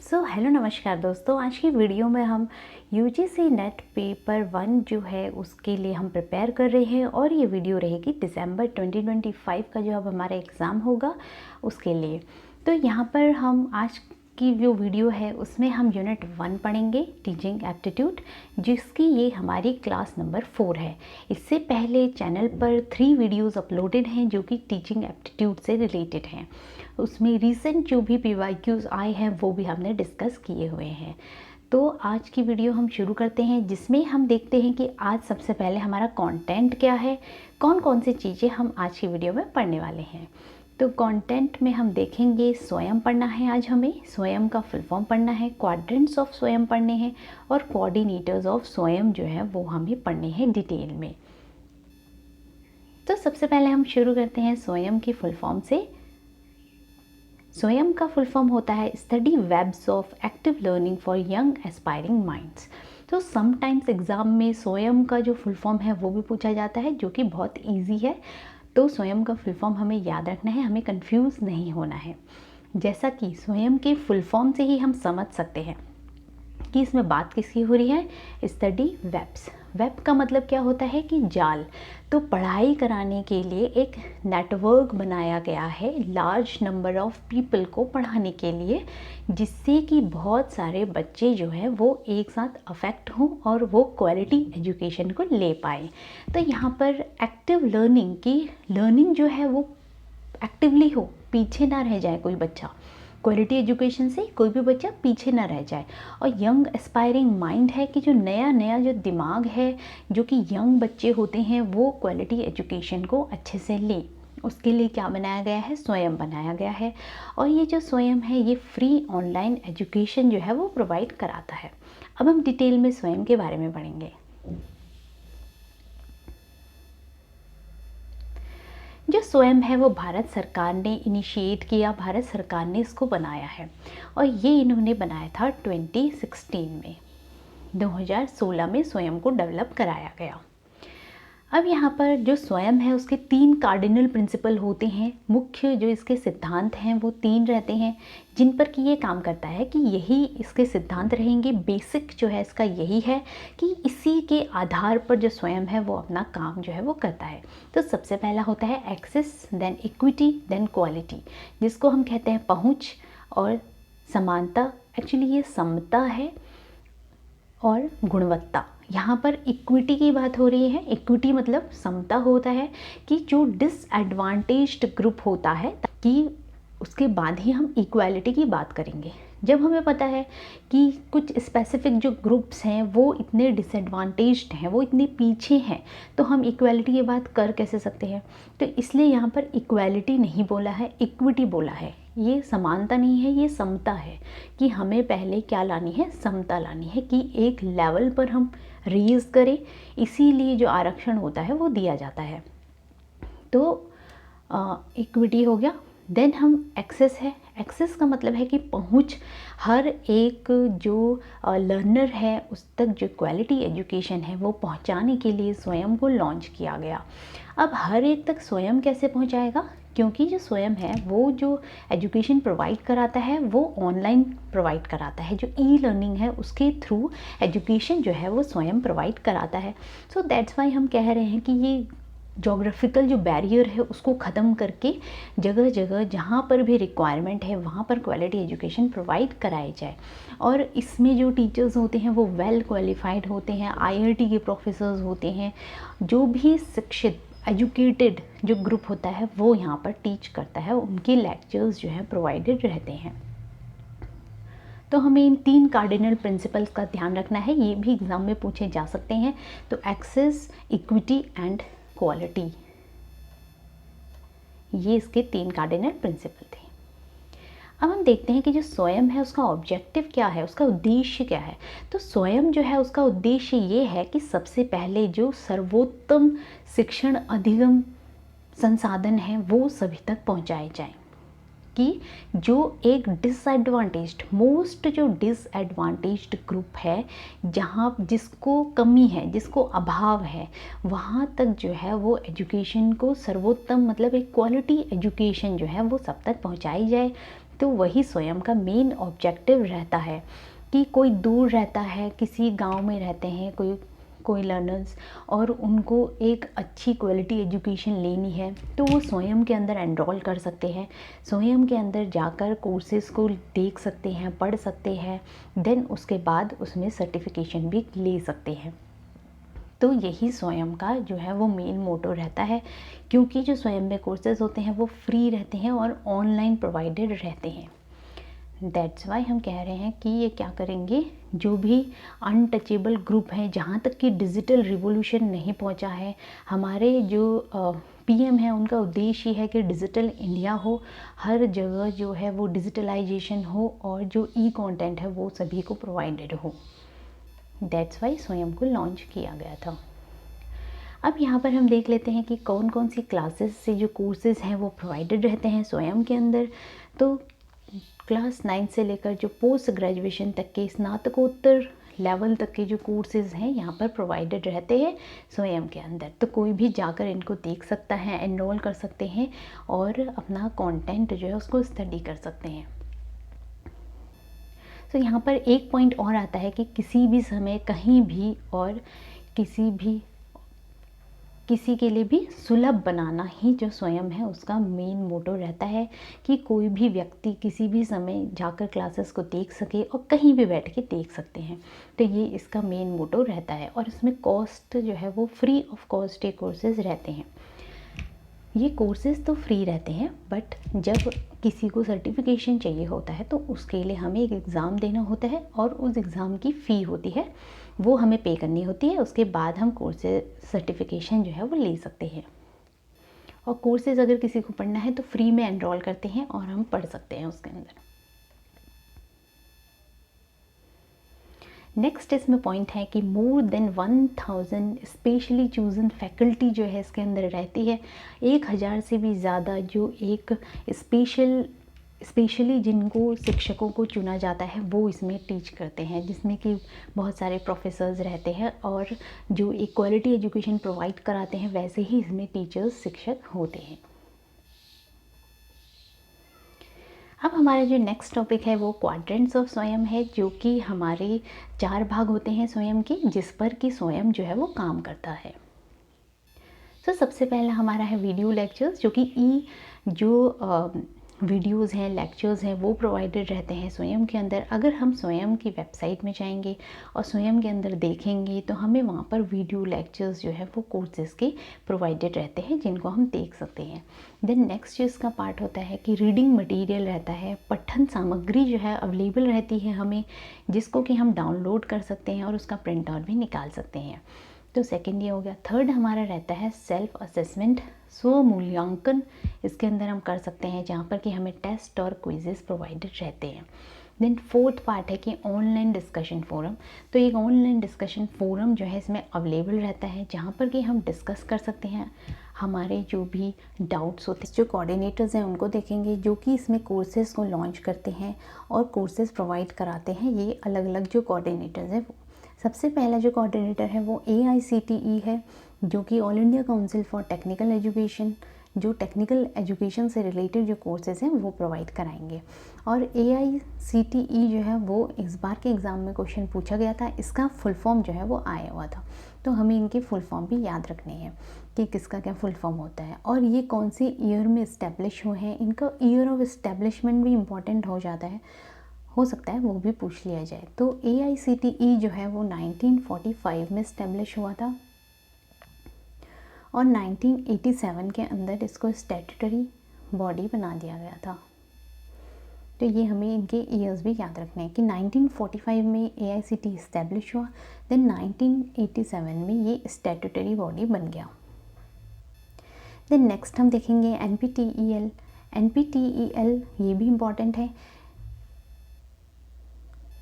Hello नमस्कार दोस्तों। आज की वीडियो में हम यूजीसी नेट पेपर 1 जो है उसके लिए हम प्रिपेयर कर रहे हैं और ये वीडियो रहेगी दिसंबर 2025 का जो अब हमारा एग्ज़ाम होगा उसके लिए। तो यहाँ पर हम आज की जो वीडियो है उसमें हम यूनिट 1 पढ़ेंगे, टीचिंग एप्टीट्यूड, जिसकी ये हमारी क्लास नंबर 4 है। इससे पहले चैनल पर 3 वीडियोज़ अपलोडेड हैं जो कि टीचिंग एप्टीट्यूड से रिलेटेड हैं। उसमें रिसेंट जो भी PYQs आए हैं वो भी हमने डिस्कस किए हुए हैं। तो आज की वीडियो हम शुरू करते हैं, जिसमें हम देखते हैं कि आज सबसे पहले हमारा कंटेंट क्या है, कौन कौन सी चीज़ें हम आज की वीडियो में पढ़ने वाले हैं। तो कंटेंट में हम देखेंगे स्वयं पढ़ना है, आज हमें स्वयं का फुल फॉर्म पढ़ना है, क्वाड्रेंट्स ऑफ स्वयं पढ़ने हैं और कोऑर्डिनेटर्स ऑफ स्वयं जो है वो हमें पढ़ने हैं डिटेल में। तो सबसे पहले हम शुरू करते हैं स्वयं की फुल फॉर्म से। स्वयं का फुल फॉर्म होता है study webs of active learning for young aspiring minds. तो समटाइम्स एग्ज़ाम में स्वयं का जो फुल फॉर्म है वो भी पूछा जाता है, जो कि बहुत इजी है। तो स्वयं का फुल फॉर्म हमें याद रखना है, हमें कंफ्यूज नहीं होना है। जैसा कि स्वयं के फुल फॉर्म से ही हम समझ सकते हैं कि इसमें बात किसकी हो रही है, स्टडी वेब्स। वेब का मतलब क्या होता है कि जाल। तो पढ़ाई कराने के लिए एक नेटवर्क बनाया गया है लार्ज नंबर ऑफ पीपल को पढ़ाने के लिए, जिससे कि बहुत सारे बच्चे जो है वो एक साथ अफेक्ट हों और वो क्वालिटी एजुकेशन को ले पाए। तो यहाँ पर एक्टिव लर्निंग की लर्निंग जो है वो एक्टिवली हो, पीछे ना रह जाए कोई बच्चा। क्वालिटी एजुकेशन से कोई भी बच्चा पीछे ना रह जाए। और यंग एस्पायरिंग माइंड है कि जो नया नया जो दिमाग है, जो कि यंग बच्चे होते हैं, वो क्वालिटी एजुकेशन को अच्छे से लें। उसके लिए क्या बनाया गया है, स्वयं बनाया गया है। और ये जो स्वयं है ये फ्री ऑनलाइन एजुकेशन जो है वो प्रोवाइड कराता है। अब हम डिटेल में स्वयं के बारे में पढ़ेंगे। जो स्वयं है वो भारत सरकार ने इनिशिएट किया, भारत सरकार ने इसको बनाया है और ये इन्होंने बनाया था 2016 में, 2016 में स्वयं को डेवलप कराया गया। अब यहाँ पर जो स्वयं है उसके 3 कार्डिनल प्रिंसिपल होते हैं। मुख्य जो इसके सिद्धांत हैं वो 3 रहते हैं, जिन पर कि ये काम करता है कि यही इसके सिद्धांत रहेंगे। बेसिक जो है इसका यही है कि इसी के आधार पर जो स्वयं है वो अपना काम जो है वो करता है। तो सबसे पहला होता है access, then equity, then quality, जिसको हम कहते हैं पहुँच और समानता। एक्चुअली ये समता है और गुणवत्ता। यहाँ पर इक्विटी की बात हो रही है। इक्विटी मतलब समता होता है कि जो डिसएडवांटेज्ड ग्रुप होता है, कि उसके बाद ही हम इक्वालिटी की बात करेंगे। जब हमें पता है कि कुछ स्पेसिफिक जो ग्रुप्स हैं वो इतने डिसएडवांटेज्ड हैं, वो इतने पीछे हैं, तो हम इक्वालिटी की बात कर कैसे सकते हैं। तो इसलिए यहाँ पर इक्वालिटी नहीं बोला है, इक्विटी बोला है। ये समानता नहीं है, ये समता है कि हमें पहले क्या लानी है, समता लानी है, कि एक लेवल पर हम रेज करें। इसीलिए जो आरक्षण होता है वो दिया जाता है। तो इक्विटी हो गया। देन हम एक्सेस है। एक्सेस का मतलब है कि पहुंच। हर एक जो लर्नर है उस तक जो क्वालिटी एजुकेशन है वो पहुंचाने के लिए स्वयं को लॉन्च किया गया। अब हर एक तक स्वयं कैसे पहुंचाएगा, क्योंकि जो स्वयं है वो जो एजुकेशन प्रोवाइड कराता है वो ऑनलाइन प्रोवाइड कराता है। जो ई लर्निंग है उसके थ्रू एजुकेशन जो है वो स्वयं प्रोवाइड कराता है। सो दैट्स वाई हम कह रहे हैं कि ये जोग्राफिकल जो बैरियर है उसको ख़त्म करके जगह जगह जहाँ पर भी रिक्वायरमेंट है वहाँ पर क्वालिटी एजुकेशन प्रोवाइड कराई जाए। और इसमें जो टीचर्स होते हैं वो वेल क्वालिफाइड होते हैं, IIT के प्रोफेसर्स होते हैं। जो भी शिक्षित एजुकेटेड जो ग्रुप होता है वो यहाँ पर टीच करता है, उनके लेक्चर्स जो है प्रोवाइडेड रहते हैं। तो हमें इन 3 कार्डिनल प्रिंसिपल्स का ध्यान रखना है, ये भी एग्ज़ाम में पूछे जा सकते हैं। तो एक्सेस, इक्विटी एंड क्वालिटी, ये इसके 3 कार्डिनल प्रिंसिपल थे। अब हम देखते हैं कि जो स्वयं है उसका ऑब्जेक्टिव क्या है, उसका उद्देश्य क्या है। तो स्वयं जो है उसका उद्देश्य ये है कि सबसे पहले जो सर्वोत्तम शिक्षण अधिगम संसाधन है वो सभी तक पहुंचाए जाएं, कि जो एक डिसएडवांटेज्ड, मोस्ट जो डिसएडवांटेज्ड ग्रुप है, जहाँ जिसको कमी है, जिसको अभाव है, वहाँ तक जो है वो एजुकेशन को सर्वोत्तम मतलब एक क्वालिटी एजुकेशन जो है वो सब तक पहुँचाई जाए, तो वही स्वयं का मेन ऑब्जेक्टिव रहता है कि कोई दूर रहता है, किसी गांव में रहते हैं कोई लर्नर्स, और उनको एक अच्छी क्वालिटी एजुकेशन लेनी है, तो वो स्वयं के अंदर एनरोल कर सकते हैं, स्वयं के अंदर जाकर कोर्सेज़ को देख सकते हैं, पढ़ सकते हैं, देन उसके बाद उसमें सर्टिफिकेशन भी ले सकते हैं। तो यही स्वयं का जो है वो मेन मोटो रहता है, क्योंकि जो स्वयं में कोर्सेज़ होते हैं वो फ्री रहते हैं और ऑनलाइन प्रोवाइडेड रहते हैं। दैट्स वाई हम कह रहे हैं कि ये क्या करेंगे, जो भी अनटचेबल ग्रुप हैं, जहाँ तक कि डिजिटल रिवॉल्यूशन नहीं पहुँचा है, हमारे जो पीएम है उनका उद्देश्य है कि डिजिटल इंडिया हो, हर जगह जो है वो डिजिटलाइजेशन हो और जो ई कंटेंट है वो सभी को प्रोवाइडेड हो। दैट्स वाई स्वयं को लॉन्च किया गया था। अब यहाँ पर हम देख लेते हैं कि कौन कौन सी क्लासेस से जो कोर्सेज़ हैं वो प्रोवाइडेड रहते हैं स्वयं के अंदर। तो क्लास 9 से लेकर जो पोस्ट ग्रेजुएशन तक के स्नातकोत्तर लेवल तक के जो कोर्सेज़ हैं यहाँ पर प्रोवाइडेड रहते हैं स्वयं के अंदर। तो कोई भी जाकर इनको देख सकता है, एनरोल कर सकते हैं और अपना कंटेंट जो है उसको स्टडी कर सकते हैं। तो यहाँ पर एक पॉइंट और आता है कि किसी भी समय कहीं भी और किसी के लिए भी सुलभ बनाना ही जो स्वयं है उसका मेन मोटो रहता है, कि कोई भी व्यक्ति किसी भी समय जाकर क्लासेस को देख सके और कहीं भी बैठ के देख सकते हैं। तो ये इसका मेन मोटो रहता है और इसमें कॉस्ट जो है वो फ्री ऑफ कॉस्ट ये कोर्सेज़ रहते हैं। ये कोर्सेज़ तो फ्री रहते हैं, बट जब किसी को सर्टिफिकेशन चाहिए होता है तो उसके लिए हमें एक एग्ज़ाम देना होता है और उस एग्ज़ाम की फ़ी होती है, वो हमें पे करनी होती है। उसके बाद हम कोर्सेज सर्टिफिकेशन जो है वो ले सकते हैं। और कोर्सेज़ अगर किसी को पढ़ना है तो फ्री में एनरोल करते हैं और हम पढ़ सकते हैं उसके अंदर। नेक्स्ट इसमें पॉइंट है कि more than 1000 specially chosen faculty जो है इसके अंदर रहती है। 1000 से भी ज़्यादा जो एक स्पेशली जिनको शिक्षकों को चुना जाता है वो इसमें टीच करते हैं, जिसमें कि बहुत सारे प्रोफेसर्स रहते हैं और जो एक क्वालिटी एजुकेशन प्रोवाइड कराते हैं वैसे ही इसमें टीचर्स शिक्षक होते हैं। अब हमारा जो नेक्स्ट टॉपिक है वो क्वाड्रेंट्स ऑफ स्वयं है, जो कि हमारे 4 भाग होते हैं स्वयं के, जिस पर कि स्वयं जो है वो काम करता है। तो सबसे पहला हमारा है वीडियो लेक्चर्स, जो कि वीडियोज़ हैं, लेक्चर्स हैं, वो प्रोवाइडेड रहते हैं स्वयं के अंदर। अगर हम स्वयं की वेबसाइट में जाएंगे और स्वयं के अंदर देखेंगे तो हमें वहाँ पर वीडियो लेक्चर्स जो है वो कोर्सेज़ के प्रोवाइडेड रहते हैं, जिनको हम देख सकते हैं। देन नेक्स्ट जो इसका पार्ट होता है कि रीडिंग मटेरियल रहता है, पठन सामग्री जो है अवेलेबल रहती है हमें, जिसको कि हम डाउनलोड कर सकते हैं और उसका प्रिंट आउट भी निकाल सकते हैं। तो सेकेंड ये हो गया। थर्ड हमारा रहता है सेल्फ असेसमेंट, स्व मूल्यांकन इसके अंदर हम कर सकते हैं, जहाँ पर कि हमें टेस्ट और क्विजेस प्रोवाइडेड रहते हैं। देन फोर्थ पार्ट है कि ऑनलाइन डिस्कशन फोरम। तो एक ऑनलाइन डिस्कशन फोरम जो है इसमें अवेलेबल रहता है, जहाँ पर कि हम डिस्कस कर सकते हैं हमारे जो भी डाउट्स होते हैं। जो कोऑर्डिनेटर्स हैं उनको देखेंगे जो कि इसमें कोर्सेज़ को लॉन्च करते हैं और कोर्सेज़ प्रोवाइड कराते हैं। ये अलग अलग जो कोऑर्डिनेटर्स हैं, सबसे पहला जो कोऑर्डिनेटर है वो AICTE है, जो कि all India council for technical education, जो टेक्निकल एजुकेशन से रिलेटेड जो कोर्सेज़ हैं वो प्रोवाइड कराएंगे। और AICTE जो है वो इस बार के एग्ज़ाम में क्वेश्चन पूछा गया था, इसका फुल फॉर्म जो है वो आया हुआ था, तो हमें इनकी फुल फॉर्म भी याद रखनी है कि किसका क्या फुल फॉर्म होता है और ये कौन से ईयर में इस्टेब्लिश हुए हैं। इनका ईयर ऑफ इस्टेब्लिशमेंट भी इम्पॉर्टेंट हो जाता है, हो सकता है वो भी पूछ लिया जाए। तो AICTE जो है वो 1945 में इस्टेब्लिश हुआ था और 1987 के अंदर इसको स्टैट्यूटरी बॉडी बना दिया गया था। तो ये हमें इनके ईयर्स भी याद रखने हैं कि 1945 में AICTE इस्टेब्लिश हुआ, देन 1987 में ये स्टैट्यूटरी बॉडी बन गया। देन नेक्स्ट हम देखेंगे NPTEL। NPTEL ये भी इम्पॉर्टेंट है,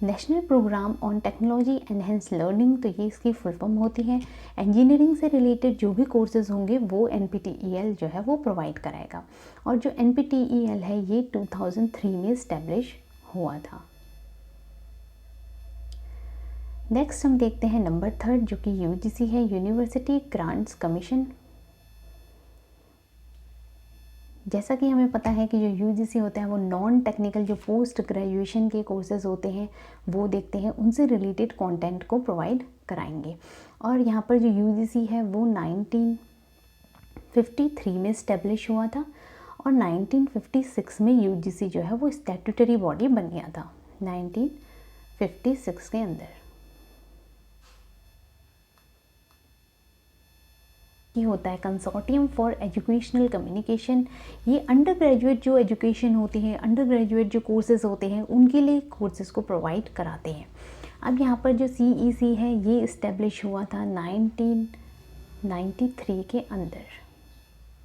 national programme on technology enhance learning. तो ये इसकी फुल फॉर्म होती है। इंजीनियरिंग से रिलेटेड जो भी कोर्सेज़ होंगे वो NPTEL जो है वो प्रोवाइड कराएगा। और जो NPTEL है ये 2003 में इस्टेब्लिश हुआ था। नेक्स्ट हम देखते हैं नंबर 3 जो कि UGC है, यूनिवर्सिटी ग्रांट्स कमीशन। जैसा कि हमें पता है कि जो यूजीसी होता है वो नॉन टेक्निकल जो पोस्ट ग्रेजुएशन के कोर्सेज़ होते हैं वो देखते हैं, उनसे रिलेटेड कंटेंट को प्रोवाइड कराएंगे। और यहाँ पर जो यूजीसी है वो 1953 में इस्टेब्लिश हुआ था और 1956 में यूजीसी जो है वो स्टैट्यूटरी बॉडी बन गया था 1956 के अंदर। ये होता है कंसोर्टियम फॉर एजुकेशनल कम्युनिकेशन। ये अंडर ग्रेजुएट जो एजुकेशन होती है, अंडर ग्रेजुएट जो कोर्सेज़ होते हैं उनके लिए कोर्सेज़ को प्रोवाइड कराते हैं। अब यहाँ पर जो CEC है ये इस्टेब्लिश हुआ था 1993 के अंदर।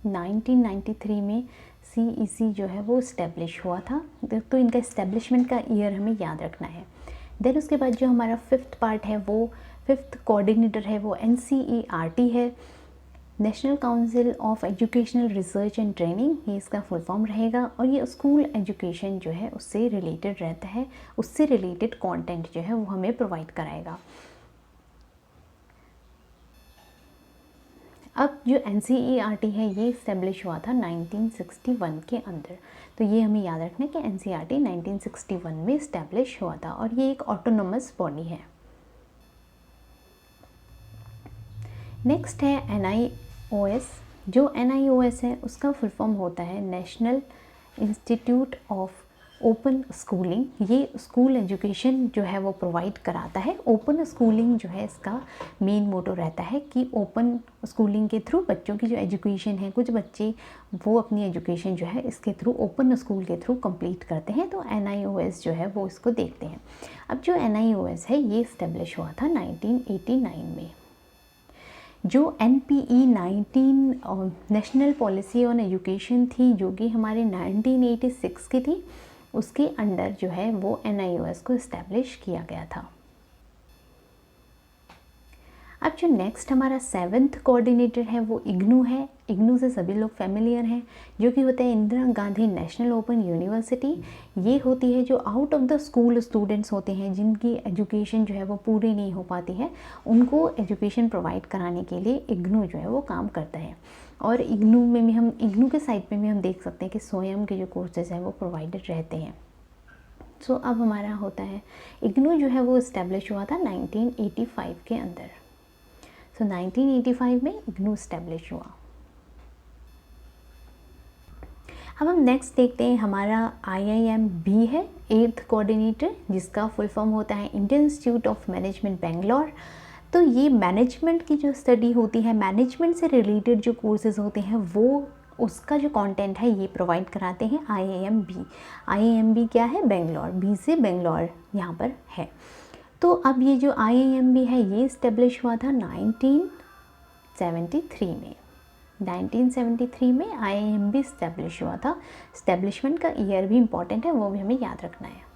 1993 में CEC जो है वो इस्टेब्लिश हुआ था, तो इनका इस्टेब्लिशमेंट का ईयर हमें याद रखना है। देन उसके बाद जो हमारा फिफ्थ पार्ट है वो फिफ्थ कोऑर्डिनेटर है वो NCERT है, national council of educational research and training, ये इसका फुल फॉर्म रहेगा। और ये स्कूल एजुकेशन जो है उससे रिलेटेड रहता है, उससे रिलेटेड कंटेंट जो है वो हमें प्रोवाइड कराएगा। अब जो NCERT है ये इस्टेब्लिश हुआ था 1961 के अंदर, तो ये हमें याद रखना है कि NCERT 1961 में इस्टेब्लिश हुआ था और ये एक ऑटोनोमस बॉडी है। नेक्स्ट है NIOS। जो NIOS है उसका फुल फॉर्म होता है national institute of open schooling. ये स्कूल एजुकेशन जो है वो प्रोवाइड कराता है। ओपन स्कूलिंग जो है इसका मेन मोटो रहता है कि ओपन स्कूलिंग के थ्रू बच्चों की जो एजुकेशन है, कुछ बच्चे वो अपनी एजुकेशन जो है इसके थ्रू ओपन स्कूल के थ्रू कंप्लीट करते हैं, तो NIOS जो है वो इसको देखते हैं। अब जो NIOS है ये इस्टेब्लिश हुआ था 1989 में। जो NPE 19 national policy on education थी जो कि हमारे 1986 की थी, उसके अंडर जो है वो NIOS को इस्टेब्लिश किया गया था। अब जो नेक्स्ट हमारा सेवन्थ कोऑर्डिनेटर है वो IGNOU है। IGNOU से सभी लोग फेमिलियर हैं, जो कि होता है Indira Gandhi national open university. ये होती है जो out of the school students होते हैं जिनकी एजुकेशन जो है वो पूरी नहीं हो पाती है, उनको एजुकेशन प्रोवाइड कराने के लिए IGNOU जो है वो काम करता है। और IGNOU में भी हम IGNOU के साइट पे भी हम देख सकते हैं कि स्वयं के जो कोर्सेज हैं वो प्रोवाइडेड रहते हैं। सो अब हमारा होता है IGNOU जो है वो इस्टेब्लिश हुआ था 1985 के अंदर। 1985 में IGNOU इस्टेब्लिश हुआ। अब हम नेक्स्ट देखते हैं हमारा IIMB है, एट्थ कोऑर्डिनेटर, जिसका फुल फॉर्म होता है Indian institute of management Bangalore. तो ये मैनेजमेंट की जो स्टडी होती है, मैनेजमेंट से रिलेटेड जो कोर्सेज होते हैं वो उसका जो कंटेंट है ये प्रोवाइड कराते हैं IIMB। IIMB क्या है? बेंगलोर, B से बेंगलोर यहाँ पर है। तो अब ये जो IIMB है ये इस्टेब्लिश हुआ था 1973 में। 1973 में IIMB इस्टेब्लिश हुआ था। इस्टेब्लिशमेंट का ईयर भी इम्पॉर्टेंट है, वो भी हमें याद रखना है।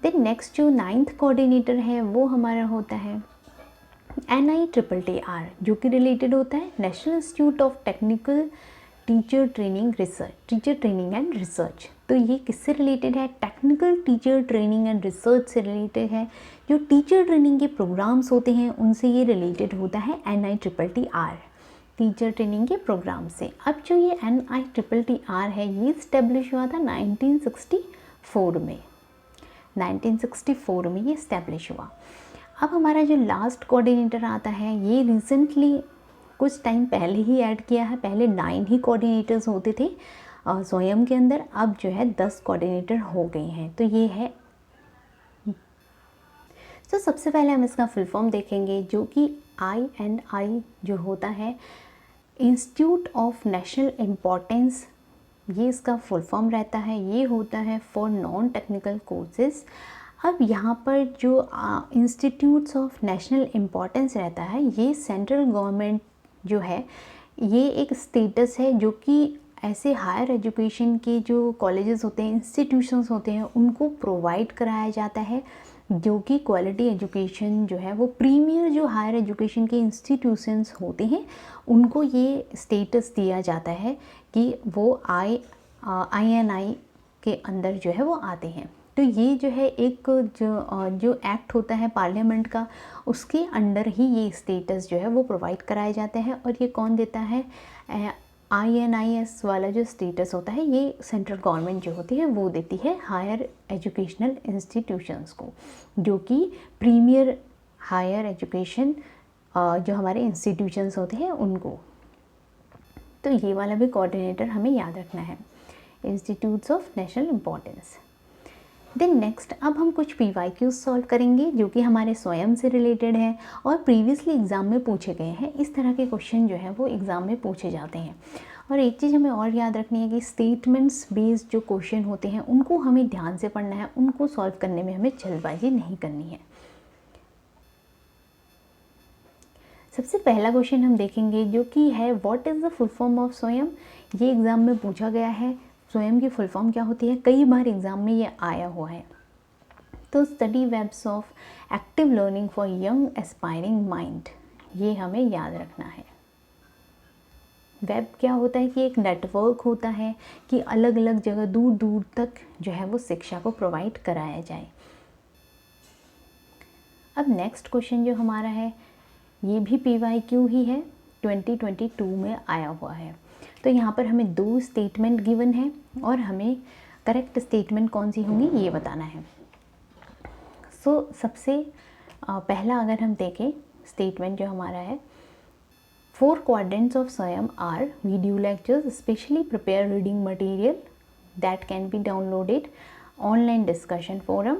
देन नेक्स्ट जो नाइन्थ कोऑर्डिनेटर है वो हमारा होता है NITTR, जो कि रिलेटेड होता है national institute of technical teacher training research, teacher training and research. तो ये किससे रिलेटेड है? Technical teacher training and research से रिलेटेड है। जो टीचर ट्रेनिंग के प्रोग्राम्स होते हैं उनसे ये रिलेटेड होता है NITTR, टीचर ट्रेनिंग के प्रोग्राम से। अब जो ये NITTR है ये इस्टेब्लिश हुआ था 1964 में। 1964 में ये इस्टेब्लिश हुआ। अब हमारा जो लास्ट कोऑर्डिनेटर आता है ये रिसेंटली कुछ टाइम पहले ही ऐड किया है। पहले 9 ही कोऑर्डिनेटर्स होते थे स्वयं के अंदर, अब जो है 10 कोऑर्डिनेटर हो गए हैं। तो ये है, तो सबसे पहले हम इसका फुल फॉर्म देखेंगे जो कि INI जो होता है इंस्टीट्यूट ऑफ नेशनल इम्पोर्टेंस, ये इसका फुल फॉर्म रहता है। ये होता है फॉर नॉन टेक्निकल कोर्सेज। अब यहाँ पर जो इंस्टीट्यूट्स ऑफ नेशनल इम्पोर्टेंस रहता है ये सेंट्रल गवर्नमेंट जो है ये एक स्टेटस है जो कि ऐसे हायर एजुकेशन के जो कॉलेजेस होते हैं, इंस्टीट्यूशंस होते हैं, उनको प्रोवाइड कराया जाता है, जो कि क्वालिटी एजुकेशन जो है वो प्रीमियर जो हायर एजुकेशन के इंस्टीट्यूशंस होते हैं उनको ये स्टेटस दिया जाता है कि वो INI के अंदर जो है वो आते हैं। तो ये जो है एक जो एक्ट होता है पार्लियामेंट का, उसके अंडर ही ये स्टेटस जो है वो प्रोवाइड कराया जाता है। और ये कौन देता है? INIS वाला जो स्टेटस होता है ये सेंट्रल गवर्नमेंट जो होती है वो देती है हायर एजुकेशनल इंस्टीट्यूशंस को, जो कि प्रीमियर हायर एजुकेशन जो हमारे इंस्टीट्यूशंस होते हैं उनको। तो ये वाला भी कोऑर्डिनेटर हमें याद रखना है, institutes of national importance. Then next अब हम कुछ PYQs सॉल्व करेंगे जो कि हमारे स्वयं से रिलेटेड हैं और प्रीवियसली एग्ज़ाम में पूछे गए हैं। इस तरह के क्वेश्चन जो है वो एग्ज़ाम में पूछे जाते हैं। और एक चीज़ हमें और याद रखनी है कि स्टेटमेंट्स बेस्ड जो क्वेश्चन होते हैं उनको हमें ध्यान से पढ़ना है, उनको सॉल्व करने में हमें जल्दबाजी नहीं करनी है। सबसे पहला क्वेश्चन हम देखेंगे जो कि है what is the full form of स्वयं। ये एग्ज़ाम में पूछा गया है, स्वयं की फुल फॉर्म क्या होती है, कई बार एग्ज़ाम में ये आया हुआ है। तो study webs of active learning for young aspiring mind, ये हमें याद रखना है। वेब क्या होता है कि एक नेटवर्क होता है कि अलग अलग जगह दूर दूर तक जो है वो शिक्षा को प्रोवाइड कराया जाए। अब नेक्स्ट क्वेश्चन जो हमारा है ये भी PYQ ही है, 2022 में आया हुआ है। तो यहाँ पर हमें 2 स्टेटमेंट गिवन है और हमें करेक्ट स्टेटमेंट कौन सी होंगी ये बताना है। सबसे पहला अगर हम देखें स्टेटमेंट जो हमारा है, 4 quadrants of स्वयं are video lectures specially prepared reading material that can be downloaded, online discussion forum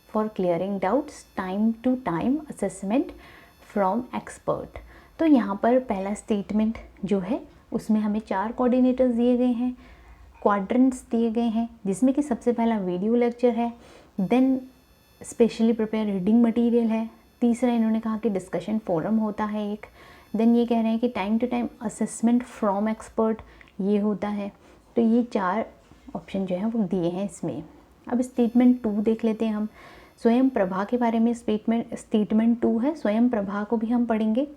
for clearing doubts, time to time assessment from expert। तो यहाँ पर पहला स्टेटमेंट जो है उसमें हमें 4 कोऑर्डिनेटर्स दिए गए हैं, क्वाड्रेंट्स दिए गए हैं, जिसमें कि सबसे पहला वीडियो लेक्चर है, then specially prepare reading material है, तीसरा इन्होंने कहा कि डिस्कशन फोरम होता है एक, देन ये कह रहे हैं कि time to time assessment from expert ये होता है। तो ये 4 ऑप्शन जो है वो दिए हैं इसमें। अब स्टेटमेंट 2 देख लेते हैं हम। स्वयं प्रभा के बारे में स्टेटमेंट 2 है, स्वयं प्रभा को भी हम पढ़ेंगे।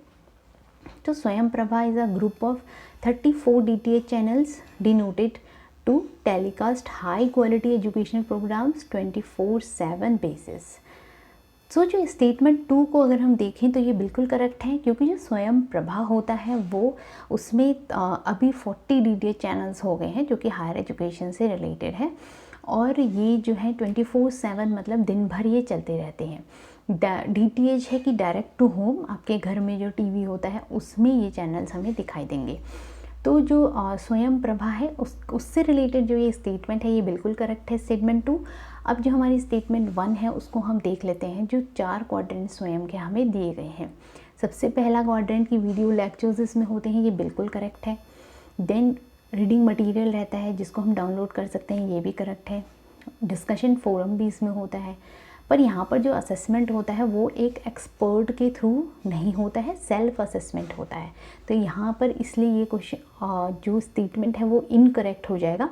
तो Swayam Prabha is a group of 34 DTH channels denoted to telecast high quality educational programmes 24/7 basis. So जो स्टेटमेंट 2 को अगर हम देखें तो ये बिल्कुल करेक्ट है, क्योंकि जो स्वयं प्रभा होता है वो उसमें अभी 40 DTH चैनल्स हो गए हैं जो कि हायर एजुकेशन से रिलेटेड है, और ये जो है 24/7 मतलब दिन भर ये चलते रहते हैं। DTH है कि डायरेक्ट टू होम, आपके घर में जो टीवी होता है उसमें ये चैनल्स हमें दिखाई देंगे। तो जो स्वयं प्रभा है उससे रिलेटेड जो ये स्टेटमेंट है ये बिल्कुल करेक्ट है, स्टेटमेंट 2। अब जो हमारी स्टेटमेंट 1 है उसको हम देख लेते हैं, जो 4 क्वाड्रेंट स्वयं के हमें दिए गए हैं। सबसे पहला क्वाड्रेंट की वीडियो लेक्चर्स इसमें होते हैं, ये बिल्कुल करेक्ट है। देन रीडिंग मटेरियल रहता है जिसको हम डाउनलोड कर सकते हैं, ये भी करेक्ट है। डिस्कशन फोरम भी इसमें होता है, पर यहाँ पर जो असेसमेंट होता है वो एक एक्सपर्ट के थ्रू नहीं होता है, सेल्फ असेसमेंट होता है। तो यहाँ पर इसलिए ये क्वेश्चन जो स्टेटमेंट है वो इनकरेक्ट हो जाएगा,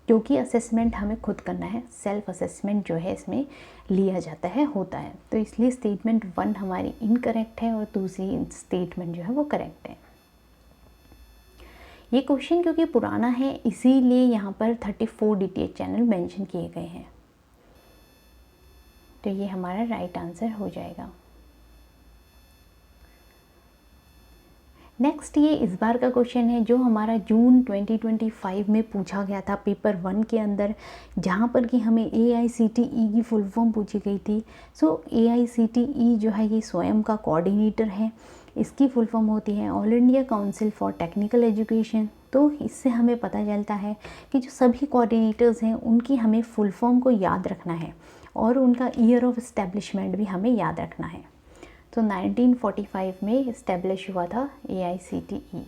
क्योंकि असेसमेंट हमें खुद करना है, सेल्फ असेसमेंट जो है इसमें लिया जाता है, होता है। तो इसलिए स्टेटमेंट 1 हमारी इनकरेक्ट है और दूसरी स्टेटमेंट जो है वो करेक्ट है। ये क्वेश्चन क्योंकि पुराना है इसीलिए यहाँ पर 34 DTH चैनल मेंशन किए गए हैं, तो ये हमारा राइट आंसर हो जाएगा। नेक्स्ट ये इस बार का क्वेश्चन है जो हमारा जून 2025 में पूछा गया था पेपर 1 के अंदर, जहाँ पर कि हमें AICTE की फुल फॉर्म पूछी गई थी। सो AICTE जो है ये स्वयं का कोऑर्डिनेटर है, इसकी फुल फॉर्म होती है all India council for technical education. तो इससे हमें पता चलता है कि जो सभी कोऑर्डिनेटर्स हैं उनकी हमें फुल फॉर्म को याद रखना है और उनका ईयर ऑफ इस्टेब्लिशमेंट भी हमें याद रखना है। तो 1945 में इस्टेब्लिश हुआ था AICTE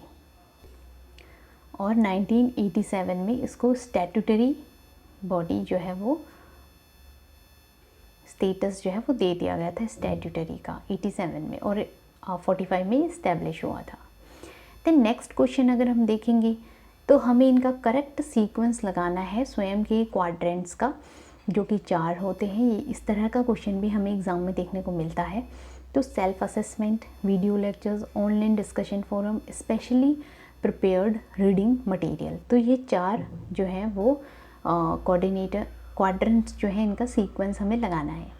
और 1987 में इसको स्टैट्यूटरी बॉडी जो है वो स्टेटस जो है वो दे दिया गया था स्टैट्यूटरी का 87 में, और 45 में इस्टेब्लिश हुआ था। देन नेक्स्ट क्वेश्चन अगर हम देखेंगे तो हमें इनका करेक्ट सीक्वेंस लगाना है स्वयं के क्वाड्रेंट्स का, जो कि 4 होते हैं। ये इस तरह का क्वेश्चन भी हमें एग्ज़ाम में देखने को मिलता है। तो self assessment, video lectures, online discussion forum, specially prepared reading material. तो ये 4 जो हैं वो क्वाड्रेंट्स जो हैं इनका सीक्वेंस हमें लगाना है।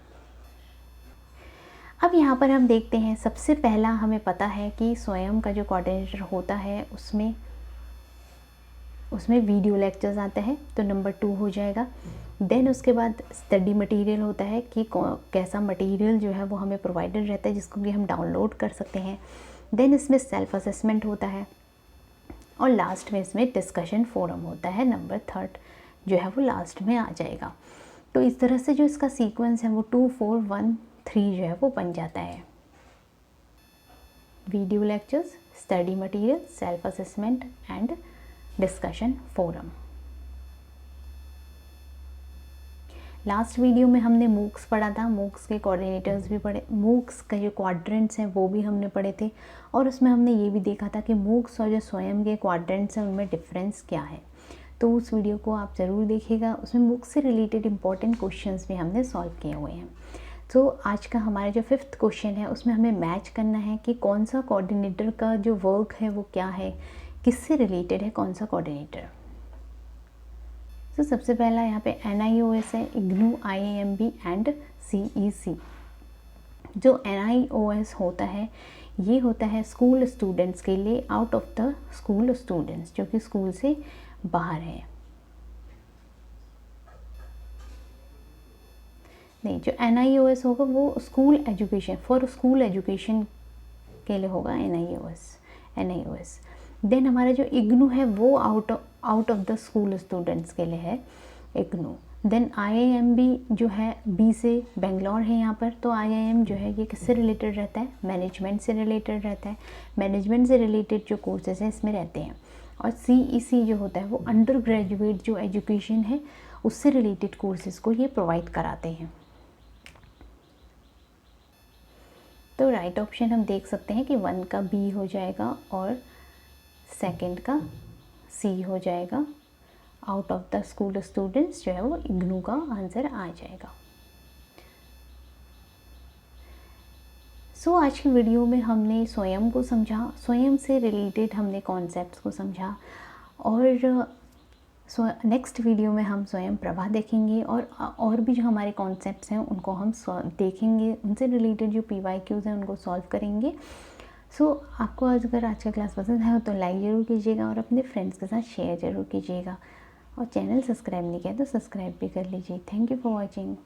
अब यहाँ पर हम देखते हैं, सबसे पहला हमें पता है कि स्वयं का जो कोऑर्डिनेटर होता है उसमें उसमें वीडियो लेक्चर्स आता है तो नंबर 2 हो जाएगा। देन उसके बाद स्टडी मटेरियल होता है कि कैसा मटेरियल जो है वो हमें प्रोवाइडेड रहता है जिसको कि हम डाउनलोड कर सकते हैं। देन इसमें सेल्फ असेसमेंट होता है और लास्ट में इसमें डिस्कशन फोरम होता है, नंबर 3 जो है वो लास्ट में आ जाएगा। तो इस तरह से जो इसका सीक्वेंस है वो 2 4 1 3 जो है वो बन जाता है। Video lectures, study material, self assessment and discussion forum. Last video में हमने मूक्स पढ़ा था, मूक्स के कोऑर्डिनेटर्स भी पढ़े, मूक्स का जो क्वाड्रेंट्स हैं वो भी हमने पढ़े थे और उसमें हमने ये भी देखा था कि मूक्स और जो स्वयं के क्वाड्रेंट्स हैं उनमें डिफरेंस क्या है। तो उस वीडियो को आप ज़रूर देखिएगा, उसमें मूक्स से रिलेटेड इंपॉर्टेंट क्वेश्चंस भी हमने सॉल्व किए हुए हैं। तो आज का हमारा जो 5th क्वेश्चन है उसमें हमें मैच करना है कि कौन सा कोऑर्डिनेटर का जो वर्क है वो क्या है, किससे रिलेटेड है कौन सा कोऑर्डिनेटर। तो सबसे पहला यहाँ पे NIOS है, इग्नू, IIMB एंड CEC। जो NIOS होता है ये होता है स्कूल स्टूडेंट्स के लिए, out of the school students, जो कि स्कूल से बाहर है। नहीं, जो NIOS होगा वो school education, for school education के लिए होगा NIOS। देन हमारा जो इग्नू है वो out of the school students के लिए है इग्नू। देन IIMB जो है B से बेंगलोर है यहाँ पर, तो IIM जो है ये किससे रिलेटेड रहता है, मैनेजमेंट से रिलेटेड रहता है। मैनेजमेंट से रिलेटेड जो कोर्सेज हैं इसमें रहते हैं। और CEC जो होता है वो अंडर ग्रेजुएट जो एजुकेशन है उससे रिलेटेड कोर्सेज को ये प्रोवाइड कराते हैं। तो राइट ऑप्शन हम देख सकते हैं कि 1 का B हो जाएगा और 2nd का C हो जाएगा। Out of the school students जो है वो इग्नू का आंसर आ जाएगा। आज की वीडियो में हमने स्वयं को समझा, स्वयं से रिलेटेड हमने कॉन्सेप्ट्स को समझा और नेक्स्ट वीडियो में हम स्वयं प्रभा देखेंगे और भी जो हमारे कॉन्सेप्ट्स हैं उनको हम देखेंगे, उनसे रिलेटेड जो PYQs हैं उनको सॉल्व करेंगे। आपको अगर आज का क्लास पसंद है तो लाइक ज़रूर कीजिएगा और अपने फ्रेंड्स के साथ शेयर ज़रूर कीजिएगा और चैनल सब्सक्राइब नहीं किया तो सब्सक्राइब भी कर लीजिए। Thank you for watching.